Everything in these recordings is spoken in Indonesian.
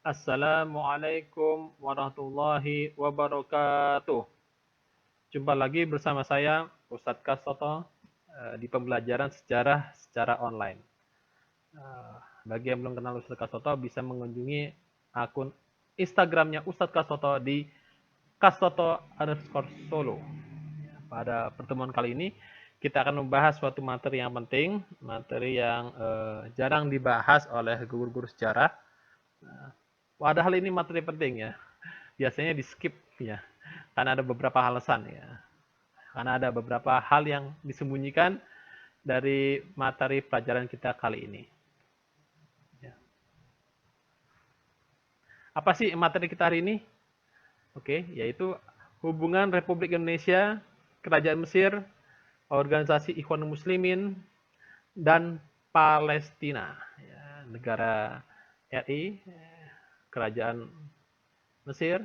Assalamualaikum warahmatullahi wabarakatuh. Jumpa lagi bersama saya Ustadz Kastoto di pembelajaran sejarah secara online. Bagi yang belum kenal Ustadz Kastoto bisa mengunjungi akun Instagramnya Ustadz Kastoto di Kastoto_Solo. Pada pertemuan kali ini kita akan membahas suatu materi yang penting, materi yang jarang dibahas oleh guru-guru sejarah. Padahal ini materi penting ya. Biasanya di skip ya, karena ada beberapa alasan ya. Karena ada beberapa hal yang disembunyikan dari materi pelajaran kita kali ini. Ya. Apa sih materi kita hari ini? Oke, yaitu hubungan Republik Indonesia, Kerajaan Mesir, Organisasi Ikhwanul Muslimin, dan Palestina. Ya, negara RI, Kerajaan Mesir,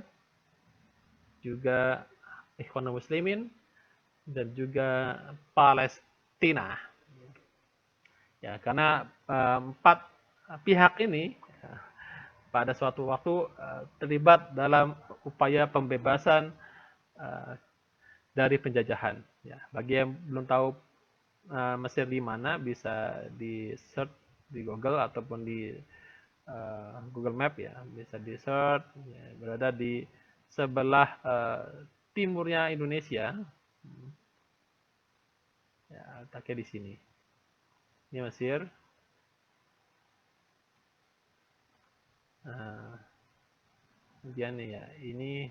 juga Ikhwanul Muslimin, dan juga Palestina. Ya, karena empat pihak ini pada suatu waktu terlibat dalam upaya pembebasan dari penjajahan. Ya, bagi yang belum tahu Mesir di mana, bisa di search di Google ataupun di Google Map ya, bisa di search. Ya, berada di sebelah timurnya Indonesia. Ya, letaknya di sini. Ini Mesir. Kemudian ya, ini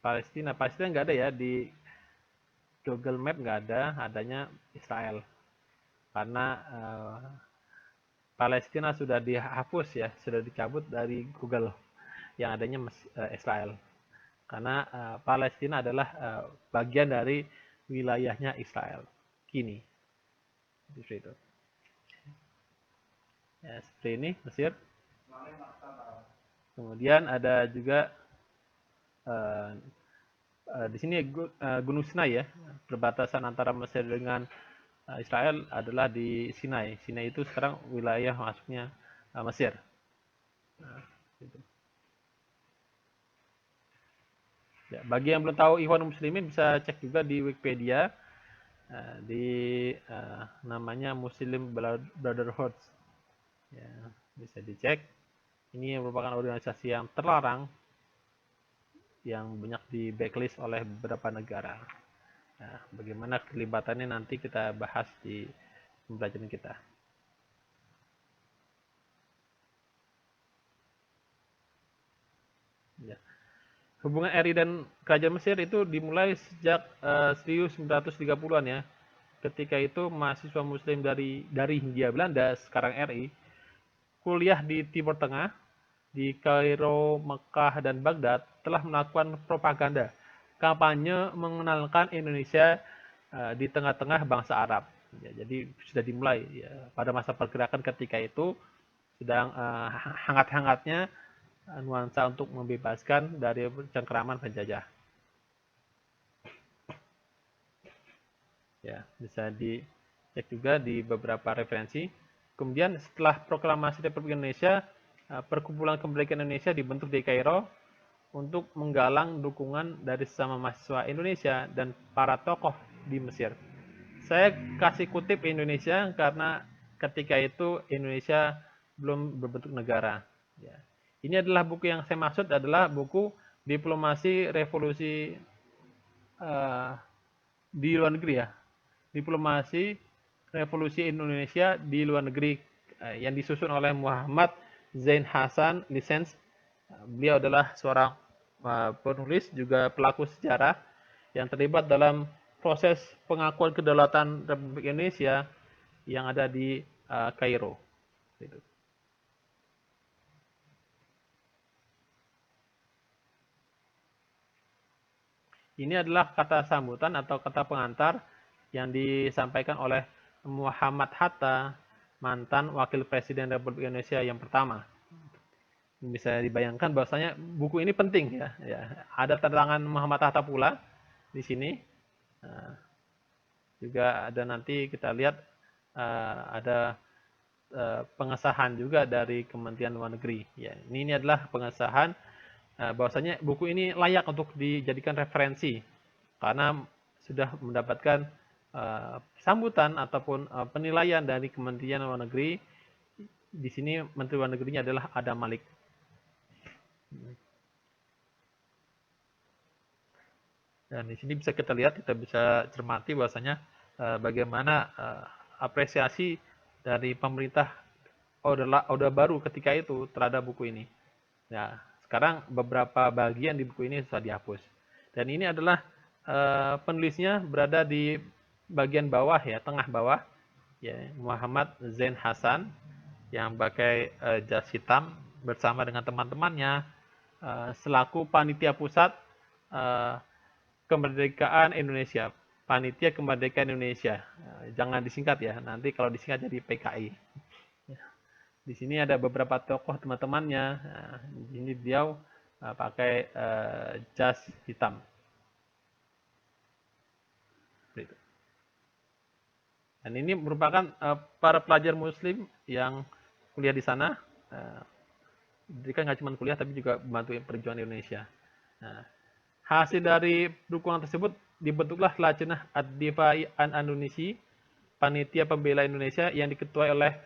Palestina. Palestina nggak ada ya di Google Map, nggak ada, adanya Israel. Karena Palestina sudah dihapus ya, sudah dicabut dari Google. Yang adanya Israel. Karena Palestina adalah bagian dari wilayahnya Israel. Kini. Seperti itu. Ya, seperti ini Mesir. Kemudian ada juga di sini Gunung Sinai ya, perbatasan antara Mesir dengan Israel adalah di Sinai. Sinai itu sekarang wilayah masuknya Mesir. Nah, gitu. Ya, bagi yang belum tahu Ikhwanul Muslimin bisa cek juga di Wikipedia di namanya Muslim Brotherhood. Ya, bisa dicek. Ini merupakan organisasi yang terlarang yang banyak di backlist oleh beberapa negara. Nah, bagaimana keterlibatannya nanti kita bahas di pembelajaran kita. Ya. Hubungan RI dan Kerajaan Mesir itu dimulai sejak 1930-an ya. Ketika itu mahasiswa Muslim dari Hindia Belanda, sekarang RI, kuliah di Timur Tengah, di Kairo, Mekah, dan Baghdad telah melakukan propaganda kampanye mengenalkan Indonesia di tengah-tengah bangsa Arab. Ya, jadi sudah dimulai ya, pada masa pergerakan ketika itu sedang hangat-hangatnya nuansa untuk membebaskan dari cengkeraman penjajah. Ya, bisa dicek juga di beberapa referensi. Kemudian setelah proklamasi Republik Indonesia, Perkumpulan Kemerdekaan Indonesia dibentuk di Kairo untuk menggalang dukungan dari sesama mahasiswa Indonesia dan para tokoh di Mesir. Saya kasih kutip Indonesia karena ketika itu Indonesia belum berbentuk negara. Ya. Ini adalah buku yang saya maksud adalah buku Diplomasi Revolusi uh, di luar negeri ya. Diplomasi Revolusi Indonesia di luar negeri yang disusun oleh Muhammad Zain Hasan Lisens. Beliau adalah seorang penulis juga pelaku sejarah yang terlibat dalam proses pengakuan kedaulatan Republik Indonesia yang ada di Kairo. Gitu. Ini adalah kata sambutan atau kata pengantar yang disampaikan oleh Muhammad Hatta, mantan Wakil Presiden Republik Indonesia yang pertama. Bisa dibayangkan bahwasanya buku ini penting ya. Ada tangan Muhammad Hatta pula di sini. Juga ada nanti kita lihat ada pengesahan juga dari Kementerian Luar Negeri. Ya, ini adalah pengesahan bahwasanya buku ini layak untuk dijadikan referensi karena sudah mendapatkan sambutan ataupun penilaian dari Kementerian Luar Negeri. Di sini Menteri Luar Negerinya adalah Adam Malik. Dan di sini bisa kita lihat, kita bisa cermati bahwasanya bagaimana apresiasi dari pemerintah Orde Baru ketika itu terhadap buku ini. Nah, sekarang beberapa bagian di buku ini sudah dihapus. Dan ini adalah penulisnya berada di bagian bawah ya, tengah bawah, ya, Muhammad Zain Hasan yang pakai jas hitam bersama dengan teman-temannya selaku panitia pusat Kemerdekaan Indonesia, Panitia Kemerdekaan Indonesia. Jangan disingkat ya, nanti kalau disingkat jadi PKI. Di sini ada beberapa tokoh teman-temannya. Ini dia pakai jas hitam. Dan ini merupakan para pelajar Muslim yang kuliah di sana. Jadi kan nggak cuma kuliah, tapi juga membantu perjuangan Indonesia. Nah, hasil dari dukungan tersebut dibentuklah Lajnah Ad-Difa'i an Indonesia, Panitia Pembela Indonesia yang diketuai oleh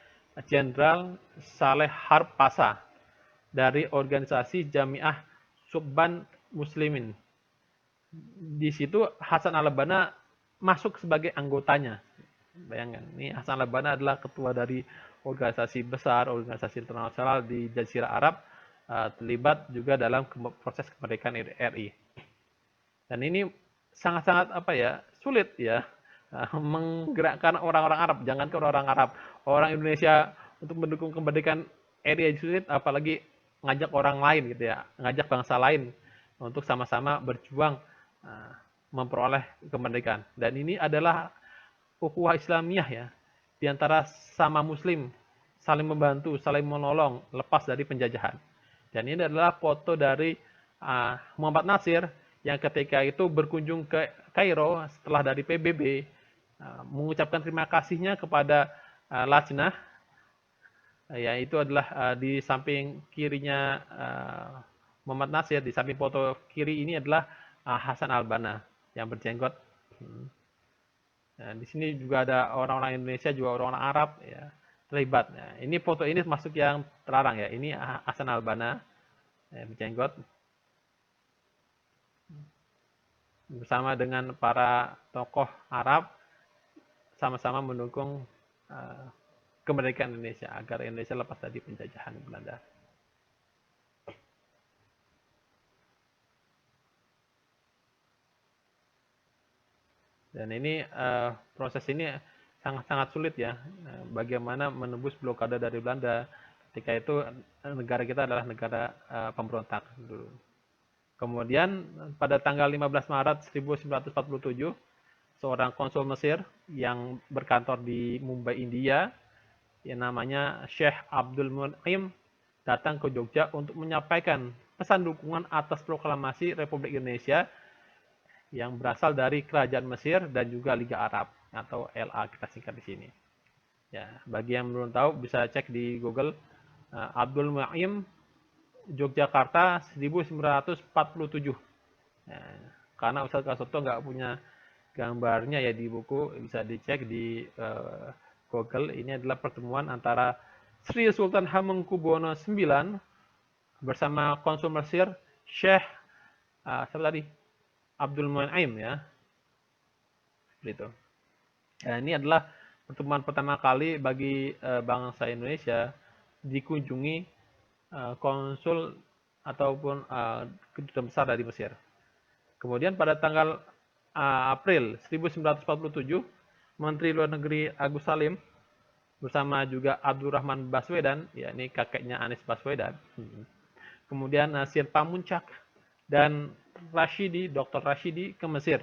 Jenderal Saleh Harb Pasa dari organisasi Jamiah Subban Muslimin. Di situ Hasan al-Banna masuk sebagai anggotanya. Bayangkan, ini Hasan al-Banna adalah ketua dari organisasi besar, organisasi internasional di Jazirah Arab, terlibat juga dalam proses kemerdekaan RI. Dan ini sangat-sangat sulit ya menggerakkan orang-orang Arab, jangankan orang Arab, orang Indonesia untuk mendukung kemerdekaan RI sulit, apalagi ngajak orang lain gitu ya, ngajak bangsa lain untuk sama-sama berjuang memperoleh kemerdekaan. Dan ini adalah ukhuwah Islamiyah ya, di antara sama Muslim, saling membantu, saling menolong lepas dari penjajahan. Dan ini adalah foto dari Muhammad Nasir yang ketika itu berkunjung ke Kairo setelah dari PBB, mengucapkan terima kasihnya kepada Lajnah, yaitu adalah di samping kirinya Muhammad Nasir, di samping foto kiri ini adalah Hasan al-Banna yang berjenggot. Nah, di sini juga ada orang-orang Indonesia, juga orang-orang Arab ya, terlibat. Nah, ini foto ini masuk yang terlarang ya. Ini Hasan al-Banna berjenggot bersama dengan para tokoh Arab sama-sama mendukung kemerdekaan Indonesia agar Indonesia lepas dari penjajahan Belanda. Dan ini proses ini sangat-sangat sulit ya, bagaimana menembus blokade dari Belanda. Ketika itu negara kita adalah negara pemberontak dulu. Kemudian pada tanggal 15 Maret 1947, seorang konsul Mesir yang berkantor di Mumbai, India, yang namanya Syekh Abdul Mun'im, datang ke Jogja untuk menyampaikan pesan dukungan atas proklamasi Republik Indonesia yang berasal dari Kerajaan Mesir dan juga Liga Arab atau LA kita singkat di sini. Ya, bagi yang belum tahu bisa cek di Google Abdul Mun'im Yogyakarta 1947. Nah, karena Ustadz Kasoto nggak punya gambarnya ya di buku, bisa dicek di Google. Ini adalah pertemuan antara Sri Sultan Hamengkubuwono IX bersama konsul Mesir Syekh siapa tadi? Abdul Mun'im ya. Gitu. Nah, ini adalah pertemuan pertama kali bagi bangsa Indonesia dikunjungi konsul ataupun kedutaan besar dari Mesir. Kemudian pada tanggal April 1947, Menteri Luar Negeri Agus Salim bersama juga Abdurrahman Baswedan, ya ini kakeknya Anies Baswedan. Kemudian Nasir Pamuncak dan Dr. Rashidi ke Mesir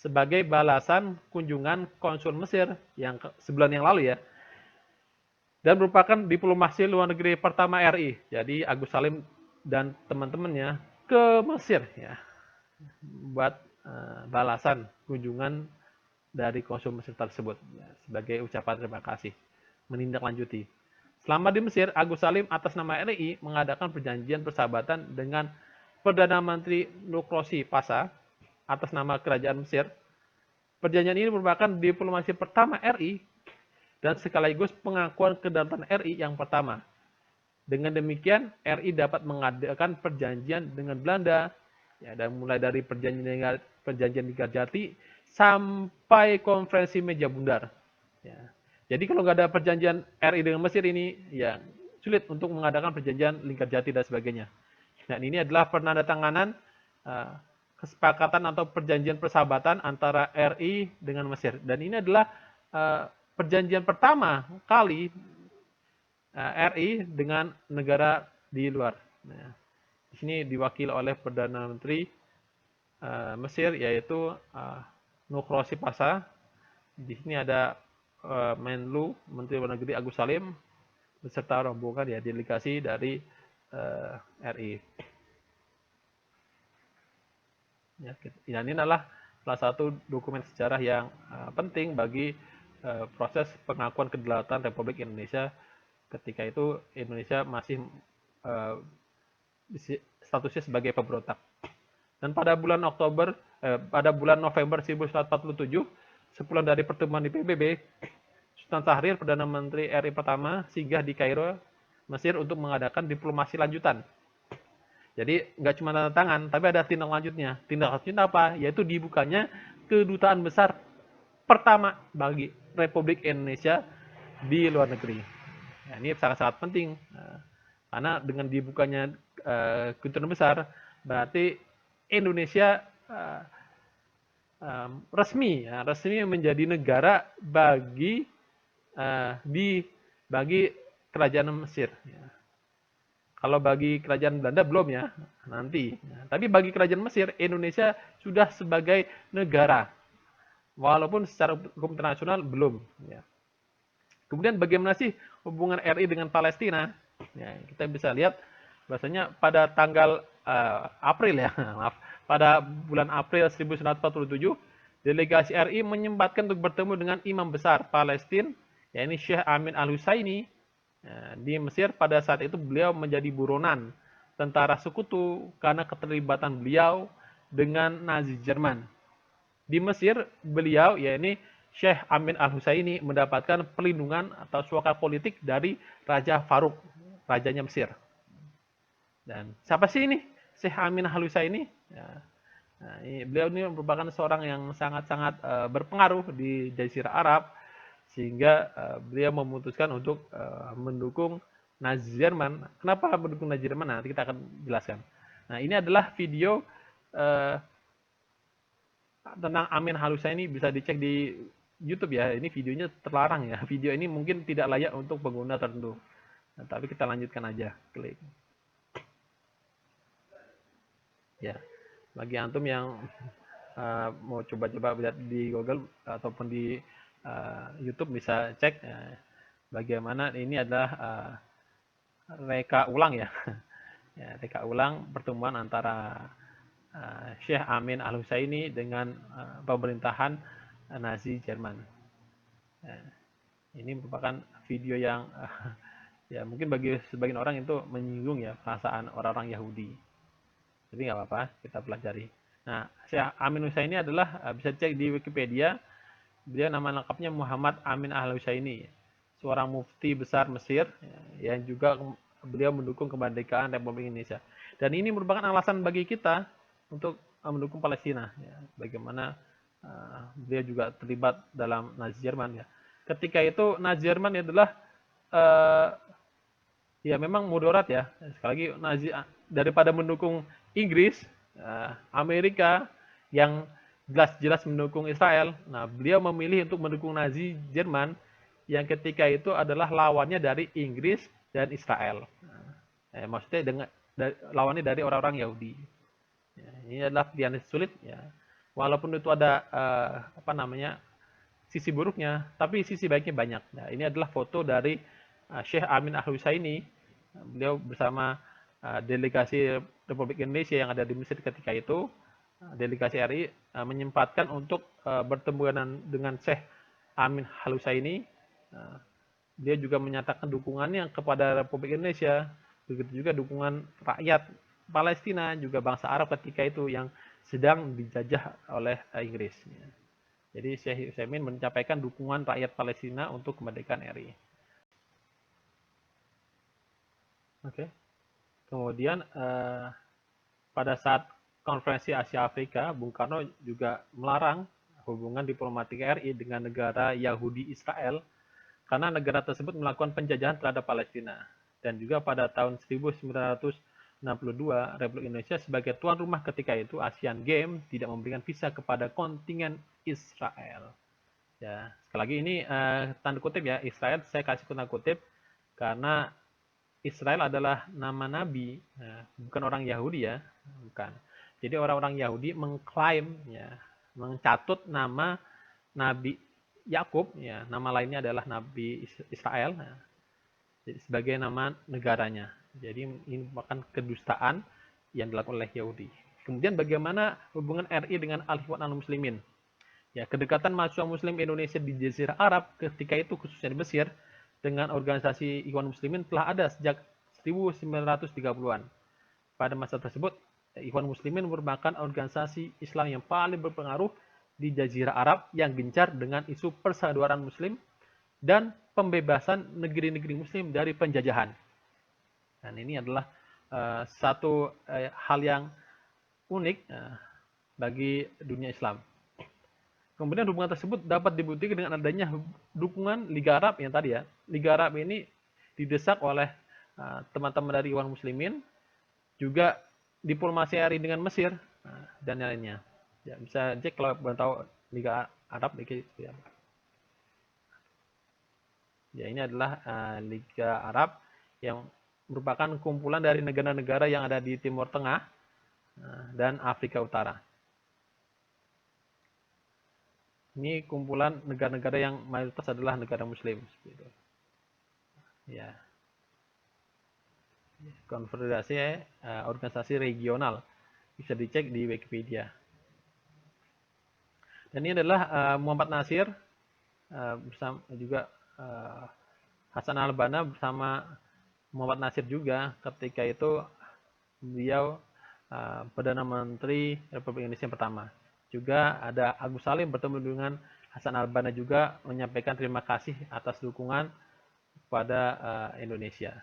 sebagai balasan kunjungan konsul Mesir yang sebulan yang lalu ya, dan merupakan diplomasi luar negeri pertama RI. Jadi Agus Salim dan teman-temannya ke Mesir ya, buat balasan kunjungan dari konsul Mesir tersebut ya, sebagai ucapan terima kasih, menindaklanjuti. Selama di Mesir, Agus Salim atas nama RI mengadakan perjanjian persahabatan dengan Perdana Menteri Nukrosi Pasha atas nama Kerajaan Mesir. Perjanjian ini merupakan diplomasi pertama RI dan sekaligus pengakuan kedaulatan RI yang pertama. Dengan demikian, RI dapat mengadakan perjanjian dengan Belanda, ya, dan mulai dari perjanjian Linggarjati sampai konferensi meja bundar. Ya. Jadi kalau nggak ada perjanjian RI dengan Mesir ini, ya sulit untuk mengadakan perjanjian Linggarjati dan sebagainya. Dan ini adalah penandatanganan kesepakatan atau perjanjian persahabatan antara RI dengan Mesir. Dan ini adalah perjanjian pertama kali RI dengan negara di luar. Nah, di sini diwakili oleh Perdana Menteri Mesir, yaitu Nukrosi Pasha. Di sini ada Menlu, Menteri Luar Negeri Agus Salim, beserta rombongan ya delegasi dari RI. Ya, ini adalah salah satu dokumen sejarah yang penting bagi proses pengakuan kedaulatan Republik Indonesia. Ketika itu Indonesia masih statusnya sebagai pemberontak. Dan pada bulan November 1947, sebulan dari pertemuan di PBB, Sultan Syahrir, Perdana Menteri RI pertama, singgah di Kairo, Mesir untuk mengadakan diplomasi lanjutan. Jadi nggak cuma tanda tangan, tapi ada tindak lanjutnya. Tindak lanjutnya apa? Yaitu dibukanya kedutaan besar pertama bagi Republik Indonesia di luar negeri. Nah, ini sangat-sangat penting. Karena dengan dibukanya kedutaan besar, berarti Indonesia resmi menjadi negara bagi kerajaan Mesir. Kalau bagi kerajaan Belanda belum ya, nanti. Tapi bagi kerajaan Mesir, Indonesia sudah sebagai negara, walaupun secara hukum internasional belum. Ya. Kemudian bagaimana sih hubungan RI dengan Palestina? Ya, kita bisa lihat bahasanya pada tanggal April ya, pada bulan April 1947, delegasi RI menyempatkan untuk bertemu dengan imam besar Palestina, yakni Syekh Amin Al-Husaini. Di Mesir pada saat itu beliau menjadi buronan tentara sekutu karena keterlibatan beliau dengan Nazi Jerman. Di Mesir beliau, yakni Syekh Amin Al-Husaini, mendapatkan perlindungan atau suaka politik dari Raja Faruk, rajanya Mesir. Dan siapa sih ini Syekh Amin Al-Husaini? Nah, beliau ini merupakan seorang yang sangat-sangat berpengaruh di Jazirah Arab, sehingga beliau memutuskan untuk mendukung Nazi Jerman. Kenapa mendukung Nazi Jerman? Nanti kita akan jelaskan. Nah, ini adalah video tentang Amin Al-Husaini, bisa dicek di YouTube ya. Ini videonya terlarang ya. Video ini mungkin tidak layak untuk pengguna tertentu. Nah, tapi kita lanjutkan aja. Klik. Ya, bagi antum yang mau coba-coba lihat di Google ataupun di YouTube bisa cek bagaimana ini adalah reka ulang ya. Ya, reka ulang pertemuan antara Syekh Amin Al-Husaini dengan pemerintahan Nazi Jerman. Ini merupakan video yang ya mungkin bagi sebagian orang itu menyinggung ya perasaan orang-orang Yahudi. Jadi nggak apa-apa, kita pelajari. Nah, Syekh Amin Al-Husaini adalah bisa cek di Wikipedia. Dia nama lengkapnya Muhammad Amin Al-Husaini, seorang mufti besar Mesir yang juga beliau mendukung kemerdekaan Republik Indonesia. Dan ini merupakan alasan bagi kita untuk mendukung Palestina. Ya. Bagaimana beliau juga terlibat dalam Nazi Jerman. Ya. Ketika itu Nazi Jerman adalah ya memang mudarat ya. Sekali lagi Nazi daripada mendukung Inggris, Amerika yang jelas-jelas mendukung Israel. Nah, beliau memilih untuk mendukung Nazi Jerman yang ketika itu adalah lawannya dari Inggris dan Israel. Maksudnya lawannya dari orang-orang Yahudi. Ya, ini adalah pilihan sulit ya. Walaupun itu ada sisi buruknya, tapi sisi baiknya banyak. Nah, ini adalah foto dari Syekh Amin Al-Husaini. Beliau bersama delegasi Republik Indonesia yang ada di Mesir ketika itu. Delegasi RI menyempatkan untuk bertemu dengan Syekh Amin Al-Husaini dia juga menyatakan dukungannya kepada Republik Indonesia. Begitu juga dukungan rakyat Palestina, juga bangsa Arab ketika itu yang sedang dijajah oleh Inggris. Jadi Syekh Utsaimin menyampaikan dukungan rakyat Palestina untuk kemerdekaan RI. Oke. Kemudian pada saat konferensi Asia Afrika, Bung Karno juga melarang hubungan diplomatik RI dengan negara Yahudi Israel karena negara tersebut melakukan penjajahan terhadap Palestina. Dan juga pada tahun 1962, Republik Indonesia sebagai tuan rumah ketika itu Asian Games tidak memberikan visa kepada kontingen Israel. Ya, sekali lagi ini tanda kutip ya, Israel saya kasih tanda kutip karena Israel adalah nama nabi, bukan orang Yahudi ya, bukan. Jadi orang-orang Yahudi mengklaim ya, mencatut nama Nabi Yakub ya, nama lainnya adalah Nabi Israel sebagai nama negaranya. Jadi ini merupakan kedustaan yang dilakukan oleh Yahudi. Kemudian bagaimana hubungan RI dengan Al-Ikhwan Al-Muslimin? Ya, kedekatan mahasiswa Muslim Indonesia di Jazirah Arab ketika itu khususnya di Mesir dengan organisasi Ikhwan Muslimin telah ada sejak 1930-an. Pada masa tersebut, Ikhwan Muslimin merupakan organisasi Islam yang paling berpengaruh di Jazirah Arab yang gencar dengan isu persaudaraan Muslim dan pembebasan negeri-negeri Muslim dari penjajahan. Dan ini adalah satu hal yang unik bagi dunia Islam. Kemudian hubungan tersebut dapat dibuktikan dengan adanya dukungan Liga Arab yang tadi ya. Liga Arab ini didesak oleh teman-teman dari Ikhwan Muslimin, juga diplomasi RI dengan Mesir dan lainnya. Ya, bisa cek kalau belum tahu Liga Arab ya. Ya, ini adalah Liga Arab yang merupakan kumpulan dari negara-negara yang ada di Timur Tengah dan Afrika Utara. Ini kumpulan negara-negara yang mayoritas adalah negara Muslim. Ya, konfederasi organisasi regional, bisa dicek di Wikipedia. Dan ini adalah Muhammad Nasir bersama juga Hasan al-Banna bersama Muhammad Nasir juga ketika itu beliau Perdana Menteri Republik Indonesia yang pertama. Juga ada Agus Salim bertemu dengan Hasan al-Banna juga menyampaikan terima kasih atas dukungan kepada Indonesia.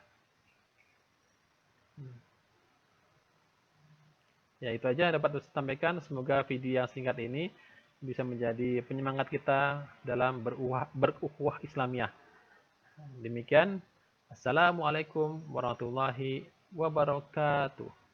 Ya, itu aja yang dapat saya sampaikan. Semoga video yang singkat ini bisa menjadi penyemangat kita dalam berukhuwah Islamiyah. Demikian. Assalamualaikum warahmatullahi wabarakatuh.